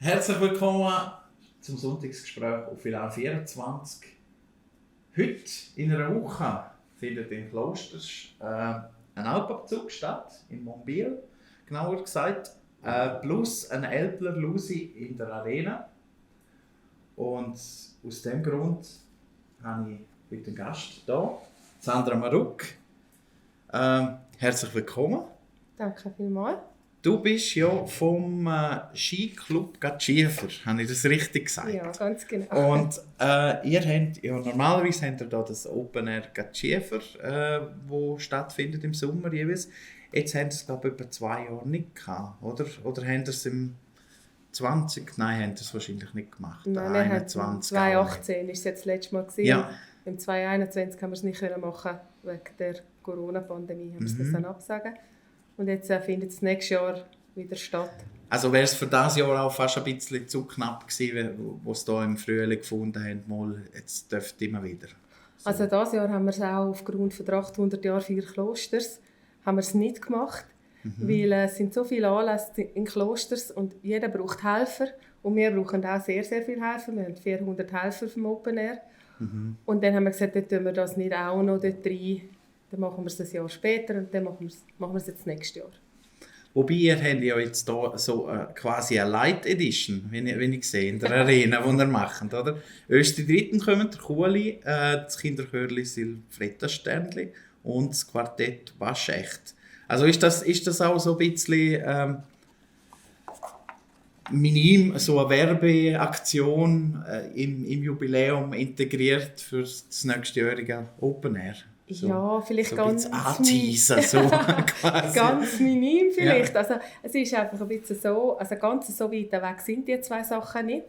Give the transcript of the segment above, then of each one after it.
Herzlich willkommen zum Sonntagsgespräch auf Villa 24. Heute in einer Woche findet in Klosters ein Alpabzug statt, in Monbiel, genauer gesagt, plus ein Älpler Lusi in der Arena. Und aus diesem Grund habe ich heute einen Gast hier, Sandra Maruk. Herzlich willkommen. Danke vielmals. Du bist ja vom Skiclub Gatschiefer, habe ich das richtig gesagt? Ja, ganz genau. Und ihr habt, ja, normalerweise habt ihr da das Open Air Gatschiefer, wo stattfindet im Sommer jeweils. Jetzt haben sie es, glaube ich, über 2 Jahre nicht gehabt, oder? Oder haben sie es im 20? Nein, haben sie es wahrscheinlich nicht gemacht. Nein, wir haben 2018 ist es jetzt das letzte Mal gewesen. Ja. Im 2021 haben wir es nicht machen wegen der Corona-Pandemie, haben wir es das dann absagen. Und jetzt findet es nächstes Jahr wieder statt. Also wäre es für dieses Jahr auch fast ein bisschen zu knapp gewesen, wo sie hier im Frühling gefunden haben, mal, jetzt dürfte immer wieder. So. Also dieses Jahr haben wir es auch aufgrund von der 800 Jahre 4 Klosters haben wir es nicht gemacht, weil es sind so viele Anlässe in Klosters und jeder braucht Helfer und wir brauchen auch sehr, sehr viele Helfer. Wir haben 400 Helfer vom Open Air. Und dann haben wir gesagt, dann tun wir das nicht auch noch dort rein. Dann machen wir es ein Jahr später und dann machen wir es jetzt nächstes Jahr. Wobei, ihr habt ja jetzt hier so quasi eine Light Edition, wie ich sehe, in der Arena, die ihr macht, oder? Erst die dritten kommen, der Kuhli, das Kinderchörli Silfretta Sternli und das Quartett Waschecht. Also ist das auch so ein bisschen minim, so eine Werbeaktion im Jubiläum integriert für das nächstjährige Open Air? So, ja, vielleicht so ganz anteasen, so quasi. ganz minim vielleicht. Ja. Also, es ist einfach ein bisschen so, also ganz so weit weg sind die zwei Sachen nicht.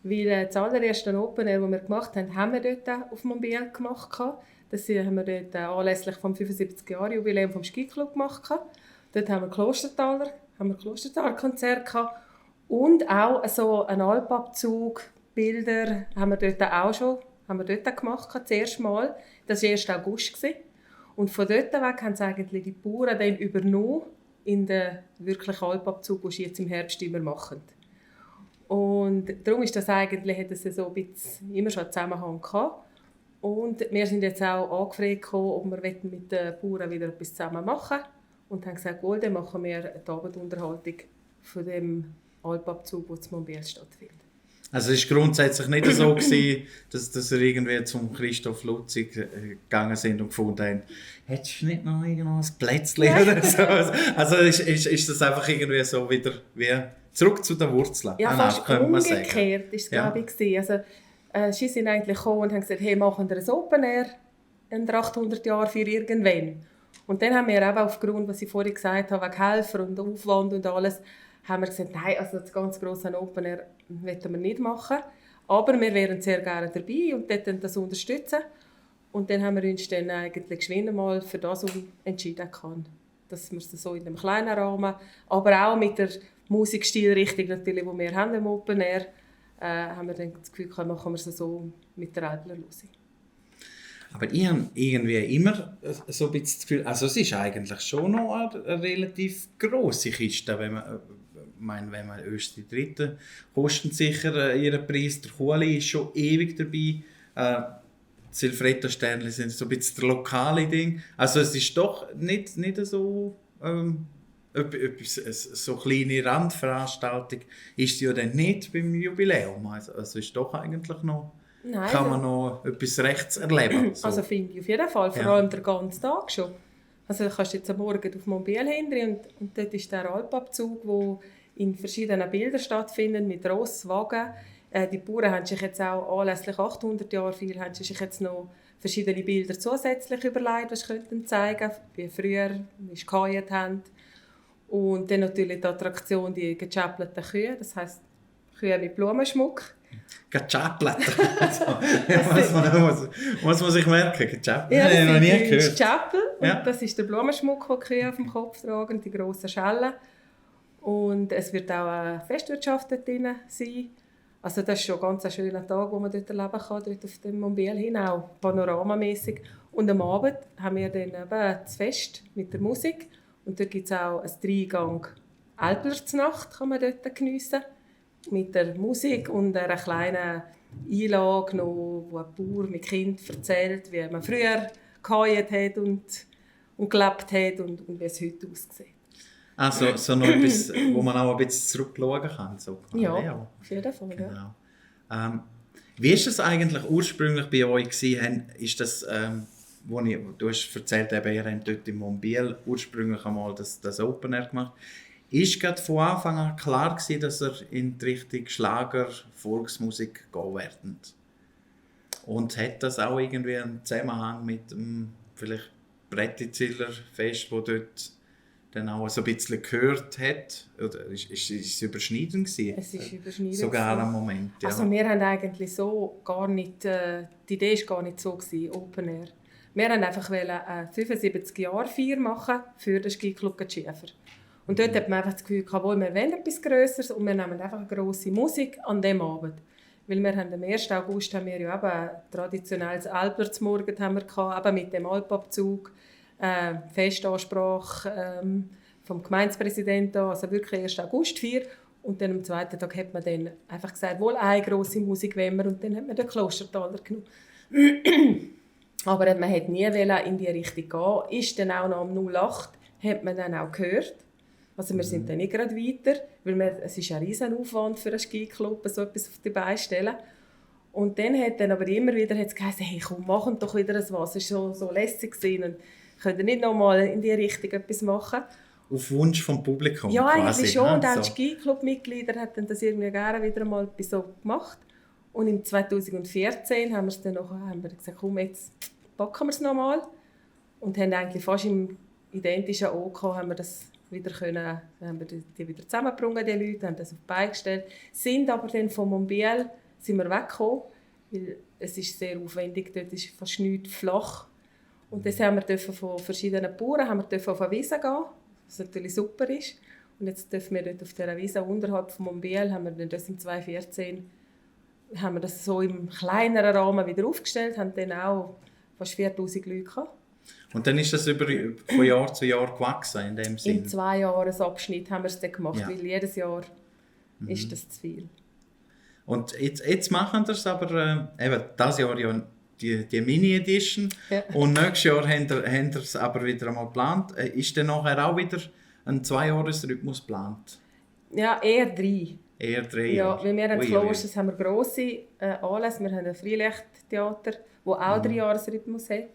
Weil das allererste Open Air, das wir gemacht haben, haben wir dort auf Monbiel gemacht. Das haben wir dort anlässlich vom 75-Jahre-Jubiläum vom Skiclub gemacht. Dort haben wir Klostertal-Konzert gehabt. Und auch so einen Alpabzug, Bilder haben wir dort auch schon gemacht, das erste Mal. Das war 1. August. Und von dort weg haben sie eigentlich die Bauern dann übernommen in den wirklichen Alpabzug, den sie jetzt im Herbst immer machen. Und darum ist das eigentlich, hat es so ein bisschen immer schon einen Zusammenhang gehabt. Und wir sind jetzt auch angefragt, ob wir mit den Bauern wieder etwas zusammen machen wollen. Und haben gesagt, dann machen wir eine Abendunterhaltung von dem Alpabzug, der in Monbiel stattfindet. Also es war grundsätzlich nicht so gewesen, dass ihr irgendwie zum Christoph Lutzig gegangen sind und gefunden haben, hättest du nicht noch ein Plätzchen oder so? Also ist das einfach irgendwie so wieder wie zurück zu den Wurzeln? Ja, fast umgekehrt war es, glaube ich. Also, sie sind eigentlich gekommen und haben gesagt, hey, machen wir ein Open Air in 800 Jahren für irgendwann. Und dann haben wir eben aufgrund, was ich vorhin gesagt habe, wegen Helfer und Aufwand und alles, haben wir gesagt, nein, also das ganz grosse Open Air wollen wir nicht machen. Aber wir wären sehr gerne dabei und dort das unterstützen. Und dann haben wir uns dann eigentlich geschwind mal für das entschieden, dass wir es so in einem kleinen Rahmen, aber auch mit der Musikstilrichtung, natürlich, die wir haben im Open Air, haben wir dann das Gefühl, machen wir es so mit der Älpler Lusi. Aber ich habe irgendwie immer so ein bisschen das Gefühl, also es ist eigentlich schon noch eine relativ grosse Kiste, wenn man erst die Dritten kosten sicher ihren Preis. Der Kuhli ist schon ewig dabei. Die Silfretta Sternli sind so ein bisschen das lokale Ding. Also es ist doch nicht so so kleine Randveranstaltung ist ja dann nicht beim Jubiläum. Also ist doch eigentlich noch. Nein, kann man noch etwas Rechts erleben. So. Also finde ich auf jeden Fall, vor allem den ganzen Tag schon. Also du kannst jetzt am Morgen auf Monbiel hin und dort ist der Alpabzug, der in verschiedenen Bildern stattfindet, mit Ross, Wagen. Die Bauern haben sich jetzt auch anlässlich 800 Jahre viel, haben sich jetzt noch verschiedene Bilder zusätzlich überlegt, was sie zeigen könnten, wie früher, wie sie geheiert haben. Und dann natürlich die Attraktion, die gechäppelten Kühe, das heisst Kühe mit Blumenschmuck. Gechäppelt. muss man sich merken, gechäppelt. Ja, das noch nie gehört. ist Chapel, ja. Das ist der Blumenschmuck, den die Kühe auf dem Kopf tragen, die grossen Schellen. Und es wird auch eine Festwirtschaft dort drin sein. Also das ist schon ganz ein schöner Tag, den man dort erleben kann, dort auf dem Monbiel hin, auch panoramamäßig. Und am Abend haben wir dann eben das Fest mit der Musik. Und dort gibt es auch einen 3-Gang Älplersnacht, kann man dort geniessen. mit der Musik und einer kleinen Einlage noch, wo ein Bauer mit Kind erzählt, wie man früher geheuert hat und gelebt hat und wie es heute aussieht. Also so noch etwas, wo man auch ein bisschen zurückschauen kann. So. Ja, auf jeden Fall. Genau. Wie war es eigentlich ursprünglich bei euch gewesen? Ist das, du hast erzählt, ihr habt dort in Monbiel ursprünglich einmal das Open Air gemacht. Ist gerade von Anfang an klar gewesen, dass ihr in die Richtung Schlager, Volksmusik gehen werdet? Und hat das auch irgendwie einen Zusammenhang mit dem vielleicht Brettliziller Fest, wo dort dann auch so ein bisschen gehört hat? Oder ist es überschneidend gewesen? Es ist überschneidend. Sogar am Moment, ja. Also wir haben eigentlich so gar nicht, die Idee war gar nicht so gewesen, Open Air. Wir wollten einfach eine 75-Jahr-Feier machen für den Skiclub Schiefer. Und dort hat man einfach das Gefühl gehabt, wir wollen etwas Grösseres und wir nehmen einfach eine grosse Musik an diesem Abend. Weil wir haben am 1. August haben wir ja eben ein traditionelles Albertsmorgen haben wir gehabt, eben mit dem Alpabzug, Festansprache vom Gemeindepräsidenten, also wirklich 1. August-Feier. Und dann am zweiten Tag hat man dann einfach gesagt, wohl eine grosse Musik wollen wir, und dann hat man den Klostertaler genommen. Aber man wollte nie in die Richtung gehen. Ist dann auch noch am 08, hat man dann auch gehört. Also wir sind dann nicht gerade weiter, weil es ist ein riesen Aufwand für einen Skiclub, so etwas auf die Beine stellen. Und dann hat dann aber immer wieder geheißen, hey, komm, machen doch wieder was. Es war so lässig und könnt ihr nicht noch mal in die Richtung etwas machen? Auf Wunsch vom Publikum? Ja, quasi, eigentlich schon. Und auch so. die Skiclub-Mitglieder haben das irgendwie gerne wieder mal etwas so gemacht. Und im 2014 haben wir gesagt, komm, jetzt packen wir es noch mal. Und haben eigentlich fast im identischen OK haben wir das wieder können, haben wir die wieder zusammengebracht, die Leute, haben das auf die Beine gestellt. Sind aber dann von Monbiel sind wir weggekommen, weil es ist sehr aufwendig, dort ist fast nichts flach. Und das haben wir von verschiedenen Bauern auf eine Wiese gehen, was natürlich super ist. Und jetzt dürfen wir dort auf dieser Wiese unterhalb von Monbiel, haben wir dann das im 2014 haben wir das so im kleineren Rahmen wieder aufgestellt, haben dann auch fast 4000 Leute gehabt. Und dann ist das von Jahr zu Jahr gewachsen in dem Sinne? Im 2-Jahres-Abschnitt haben wir es dann gemacht, ja. Weil jedes Jahr ist das zu viel. Und jetzt machen wir es aber, eben dieses Jahr ja die Mini-Edition, ja. Und nächstes Jahr haben wir es aber wieder einmal geplant. Ist dann nachher auch wieder ein 2-Jahres-Rhythmus geplant? Ja, eher 3. Eher 3 Jahre? Ja, weil wir haben Flowers, haben wir grosse Anlässe. Wir haben ein Freilichttheater, das auch 3-Jahres-Rhythmus hat.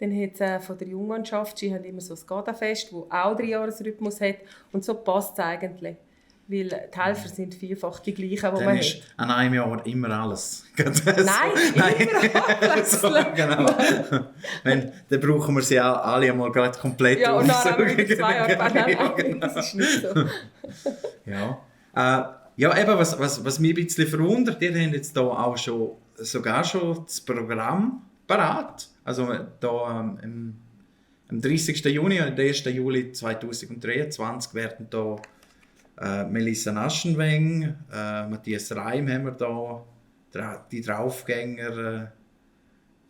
Dann hat es von der Jungmannschaft, sie haben immer so das Gada-Fest, das auch 3-Jahres-Rhythmus hat. Und so passt es eigentlich. Weil die Helfer sind vielfach die gleichen, die dann man ist hat. An einem Jahr immer alles. Nein, immer abwechseln. So, genau. Dann brauchen wir sie alle einmal gerade komplett. Ja, und dann haben wir 2 Jahre. Ja, genau. Das ist nicht so. Ja, eben, was mich ein bisschen verwundert, ihr habt jetzt hier auch sogar schon das Programm parat. Also da am 30. Juni und 1. Juli 2023 werden da Melissa Naschenweng, Matthias Reim haben wir da, die Draufgänger,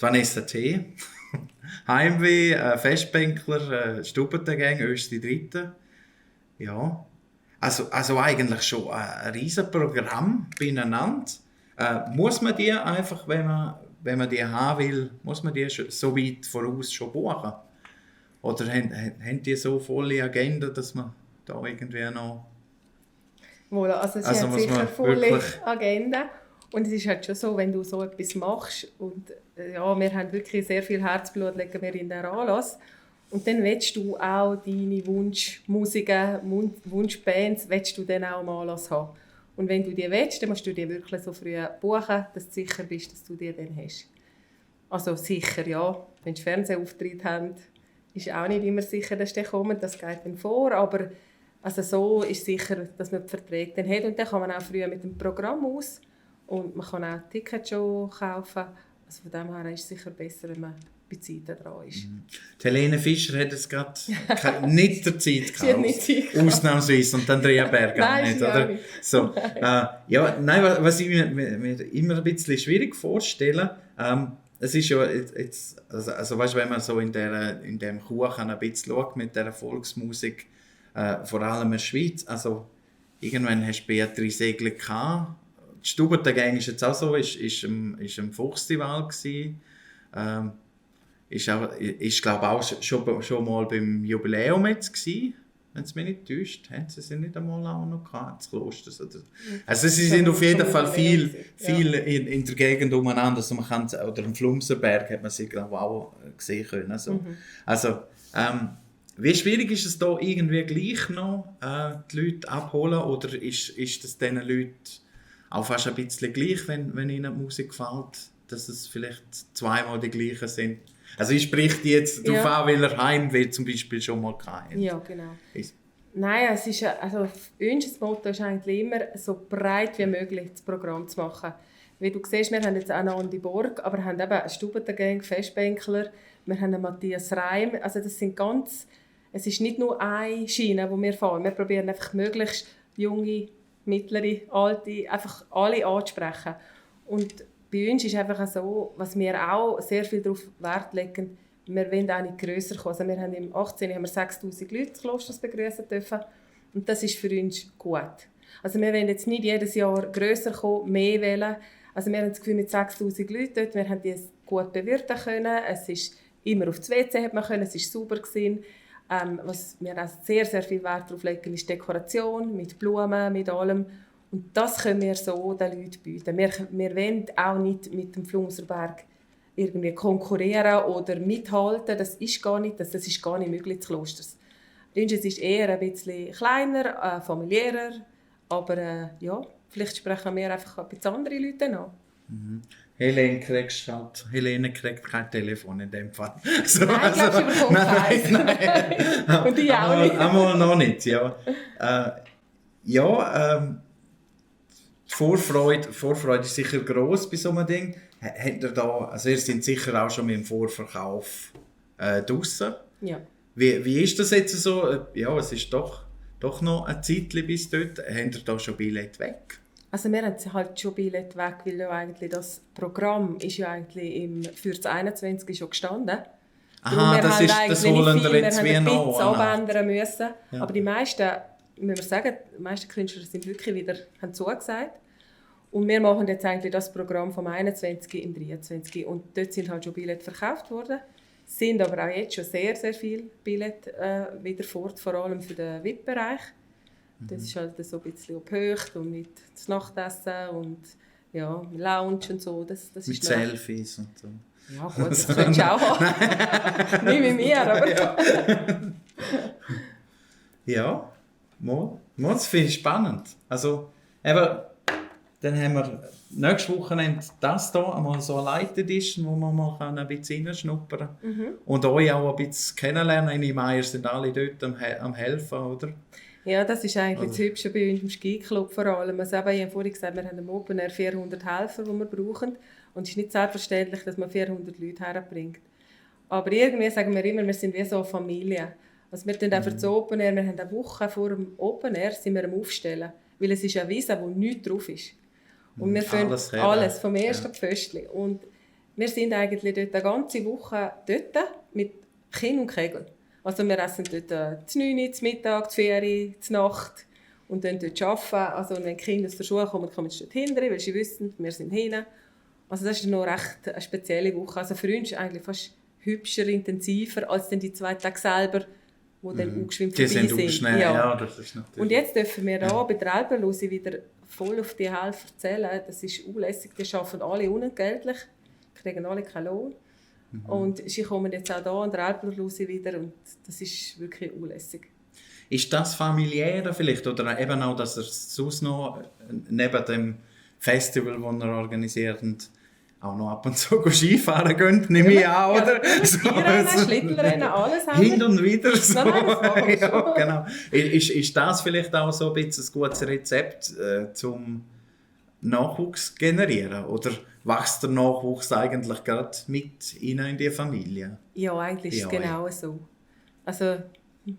Vanessa T., Heimweh, Festbänkler, Stubentengang, Östi Dritte. Ja, also eigentlich schon ein riesen Programm beieinander. Muss man die einfach, wenn man die haben will, muss man die so weit voraus schon buchen? Oder haben die so volle Agenda, dass man da irgendwie noch... Also sie haben sicher volle Agenda. Und es ist halt schon so, wenn du so etwas machst, und ja, wir haben wirklich sehr viel Herzblut, legen wir in den Anlass. Und dann willst du auch deine Wunschmusiken, Wunschbands, willst du dann auch am Anlass haben. Und wenn du die willst, dann musst du die wirklich so früh buchen, dass du sicher bist, dass du die dann hast. Also sicher, ja. Wenn sie Fernsehauftritt haben, ist auch nicht immer sicher, dass die kommen. Das geht dann vor. Aber also so ist sicher, dass man die Verträge dann hat. Und dann kann man auch früh mit dem Programm aus. Und man kann auch Tickets schon kaufen. Also von dem her ist es sicher besser, wenn man bei Zeiten dran ist. Die Helene Fischer hat es gerade nicht der Zeit gekauft. Ausnahmsweise. Und Andrea Berg auch nicht, oder? Nicht. So, was ich mir immer ein bisschen schwierig vorstelle, es ist ja jetzt, also weißt, wenn man so in dem Kuchen ein bisschen schaut mit der Volksmusik, vor allem in der Schweiz, also irgendwann hast du Beatrice Egli gehabt. Die Stubertengang ist jetzt auch so, ist im Fuchsfestival gewesen. Ist glaube auch schon mal beim Jubiläum jetzt gewesen, wenn es mich nicht täuscht. Haben sie sich nicht einmal auch noch gehabt, das Kloster. Also sie sind auf jeden Fall viel in der Gegend umeinander. Also man kann, oder im Flumsenberg hat man sie glaube auch sehen können. Also wie schwierig ist es da irgendwie gleich noch, die Leute abholen, oder ist das diesen Leuten auch fast ein bisschen gleich, wenn ihnen die Musik gefällt, dass es vielleicht zweimal die gleichen sind? Also ich spreche jetzt darauf an, weil er Heimweh zum Beispiel schon mal hatte. Ja, genau. Nein, es ist, also unser Motto ist eigentlich immer, so breit wie möglich das Programm zu machen. Wie du siehst, wir haben jetzt auch noch Andi Borg, aber wir haben eben eine Stubentengang, Festbänkler, wir haben einen Matthias Reim. Also das sind es ist nicht nur eine Schiene, die wir fahren. Wir probieren einfach möglichst junge, mittlere, alte, einfach alle anzusprechen. Und bei uns ist einfach so, was wir auch sehr viel darauf Wert legen, wir wollen auch nicht grösser kommen. Also wir haben im 18. haben wir 6000 Leute des Klosters begrüßen dürfen. Und das ist für uns gut. Also wir wollen jetzt nicht jedes Jahr grösser kommen, mehr wählen. Also wir haben das Gefühl, mit 6000 Leuten dort, wir haben die gut bewirten können. Es ist immer auf das WC hat man können, es war sauber gewesen. Was wir auch sehr, sehr viel Wert darauf legen, ist Dekoration, mit Blumen, mit allem. Und das können wir so den Leuten bieten. Wir wollen auch nicht mit dem Flumserberg irgendwie konkurrieren oder mithalten. Das ist gar nicht möglich des Klosters. Es ist eher ein bisschen kleiner, familiärer, aber vielleicht sprechen wir einfach ein bisschen andere Leute an. Mhm. Helene kriegt kein Telefon in dem Fall. So, nein, ich glaube, sie bekommt keins. Nein. Und ich auch nicht. Einmal noch nicht, ja. Die Vorfreude ist sicher gross bei so einem Ding. Ihr seid sicher auch schon mit dem Vorverkauf draussen. Ja. Wie ist das jetzt so? Ja, es ist doch noch ein Zeitchen bis dort. Habt ihr da schon Billett weg? Also wir haben halt schon Billett weg, weil ja eigentlich das Programm ist ja eigentlich für das 21 schon gestanden. Aha, das holen wir jetzt wie noch. Wir haben ein bisschen abändern müssen. Ja. Aber die meisten, müssen wir sagen, die meisten Künstler sind wirklich wieder haben zugesagt. Und wir machen jetzt eigentlich das Programm vom 21 im 23. Und dort sind halt schon Billett verkauft worden. Sind aber auch jetzt schon sehr, sehr viele Billett wieder fort, vor allem für den VIP-Bereich. Das ist halt so ein bisschen gehöcht und mit das Nachtessen und Lounge und so. Das mit ist Selfies und so. Ja gut, das könntest du auch haben. Nicht mit mir, aber... Ja, das finde ich spannend. Also, eben, dann haben wir nächstes Wochenende das hier, einmal so ein Leitetisch, wo man mal ein bisschen reinschnuppern kann. Und euch auch ein bisschen kennenlernen. In Meier sind alle dort am helfen, oder? Ja, das ist eigentlich das Hübsche bei uns im Skiclub vor allem. Also eben, ich habe vorhin gesagt, wir haben im Open Air 400 Helfer, die wir brauchen. Und es ist nicht selbstverständlich, dass man 400 Leute herbringt. Aber irgendwie sagen wir immer, wir sind wie so eine Familie. Also wir tun auch für das Open Air, wir haben eine Woche vor dem Open Air sind wir am Aufstellen. Weil es ist eine Wiese, wo nichts drauf ist. Und wir finden alles vom ersten Pföstchen. Und wir sind eigentlich dort eine ganze Woche dort mit Kind und Kegel. Also wir essen dort zu 9 Uhr, zu Mittag, zu 4 Uhr, zu Nacht und dann dort arbeiten. Also wenn die Kinder aus der Schule kommen, kommen sie dort hinten, weil sie wissen, wir sind hinten. Also das ist noch recht eine spezielle Woche. Also für uns ist es eigentlich fast hübscher, intensiver als dann die 2 Tage selber, die dann ungeschwimmt vorbei sind. Schnell. Ja, das ist natürlich. Und jetzt dürfen wir da bei der Alpenlose wieder voll auf die Helfer zählen. Das ist unlässig. Die arbeiten alle unentgeltlich, kriegen alle keinen Lohn. Und sie kommen jetzt auch hier an der Alpenlose wieder und das ist wirklich unlässig. Ist das familiärer vielleicht? Oder eben auch, dass ihr sonst noch neben dem Festival, das ihr organisiert, auch noch ab und zu Skifahren gehen, nehme ich an, oder? Schlittelrennen, alles haben wir. Hin und wieder so. Nein, ja, genau. Ist das vielleicht auch so ein bisschen ein gutes Rezept zum Nachwuchs generieren? Oder wächst der Nachwuchs eigentlich gerade mit Ihnen in die Familie? Ja, eigentlich ist es genau so. Also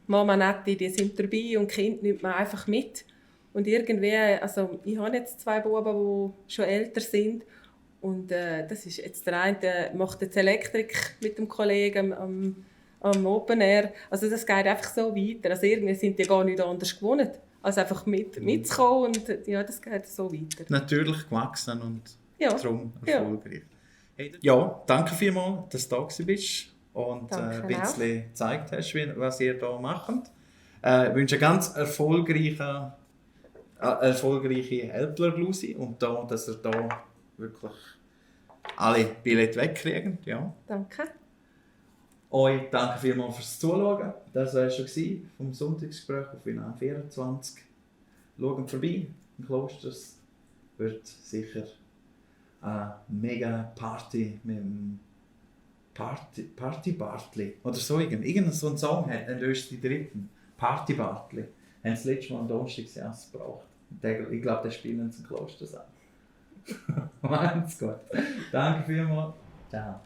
Mama Netti, die sind dabei und die Kinder nimmt man einfach mit. Und irgendwie, also ich habe jetzt 2 Buben, die schon älter sind. Und das ist jetzt der eine macht jetzt Elektrik mit dem Kollegen am Open Air. Also das geht einfach so weiter. Also irgendwie sind die gar nicht anders gewohnt. als einfach mitzukommen und ja, das geht so weiter. Natürlich gewachsen und darum Ja. erfolgreich. Ja, danke vielmals, dass du da bist und ein bisschen gezeigt hast, was ihr hier macht. Ich wünsche ganz erfolgreiche Älpler-Blusi und da, dass ihr da wirklich alle Billette wegkriegt. Ja. Danke. Euch danke vielmals fürs Zuschauen. Das war schon vom Sonntagsgespräch auf WLAN 24. Schaut vorbei im Kloster. Es wird sicher eine mega Party mit dem Party Bartli. Oder so irgendein so ein Song hat, dann löst die dritten. Party Bartli. Haben sie das letzte Mal am Donnerstag gebraucht. Ich glaube, der spielen sie im Kloster an. Macht's gut. Danke vielmals. Ciao.